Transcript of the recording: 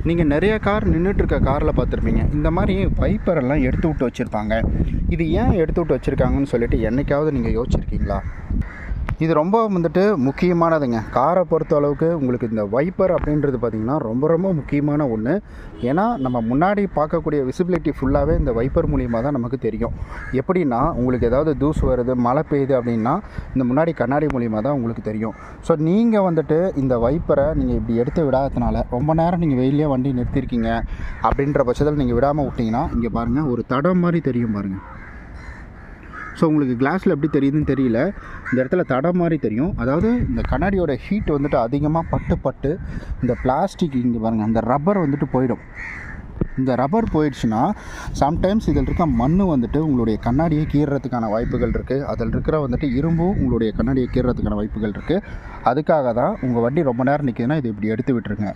நீங்கள் நிறைய கார் நின்றுட்டுருக்க காரில் பார்த்துருப்பீங்க, இந்த மாதிரி வைப்பரெல்லாம் எடுத்து விட்டு வச்சுருப்பாங்க. இது ஏன் எடுத்து விட்டு வச்சுருக்காங்கன்னு சொல்லிட்டு என்றைக்காவது நீங்கள் யோசிச்சிருக்கீங்களா? இது ரொம்ப முக்கியமானதுங்க. காரை பொறுத்த அளவுக்கு உங்களுக்கு இந்த வைப்பர் அப்படின்றது பார்த்திங்கன்னா ரொம்ப ரொம்ப முக்கியமான ஒன்று. ஏன்னா நம்ம முன்னாடி பார்க்கக்கூடிய விசிபிலிட்டி ஃபுல்லாகவே இந்த வைப்பர் மூலிமா தான் நமக்கு தெரியும். எப்படின்னா, உங்களுக்கு ஏதாவது தூசு வருது, மழை பெய்யுது அப்படின்னா இந்த முன்னாடி கண்ணாடி மூலிமா தான் உங்களுக்கு தெரியும். ஸோ நீங்கள் இந்த வைப்பரை நீங்கள் இப்படி எடுத்து விடாததுனால ரொம்ப நேரம் நீங்கள் வெயிலே வண்டி நிறுத்தியிருக்கீங்க அப்படின்ற பட்சத்தில் நீங்கள் விடாமல் விட்டிங்கன்னா இங்கே பாருங்கள், ஒரு தடம் மாதிரி தெரியும் பாருங்கள். ஸோ உங்களுக்கு கிளாஸில் எப்படி தெரியுதுன்னு தெரியல, இந்த இடத்துல தடம் மாதிரி தெரியும். அதாவது இந்த கண்ணாடியோட ஹீட் அதிகமாக பட்டு இந்த பிளாஸ்டிக் இங்கே பாருங்கள், அந்த ரப்பர் போயிடும். இந்த ரப்பர் போயிடுச்சுன்னா சம்டைம்ஸ் இதில் இருக்க மண் உங்களுடைய கண்ணாடியை கீறுறதுக்கான வாய்ப்புகள் இருக்குது. அதில் இருக்கிற இரும்பும் உங்களுடைய கண்ணாடியை கீறுறதுக்கான வாய்ப்புகள் இருக்குது. அதுக்காக தான் உங்கள் வண்டி ரொம்ப நேரம் நிற்கிதுன்னா இது இப்படி எடுத்து விட்டுருங்க.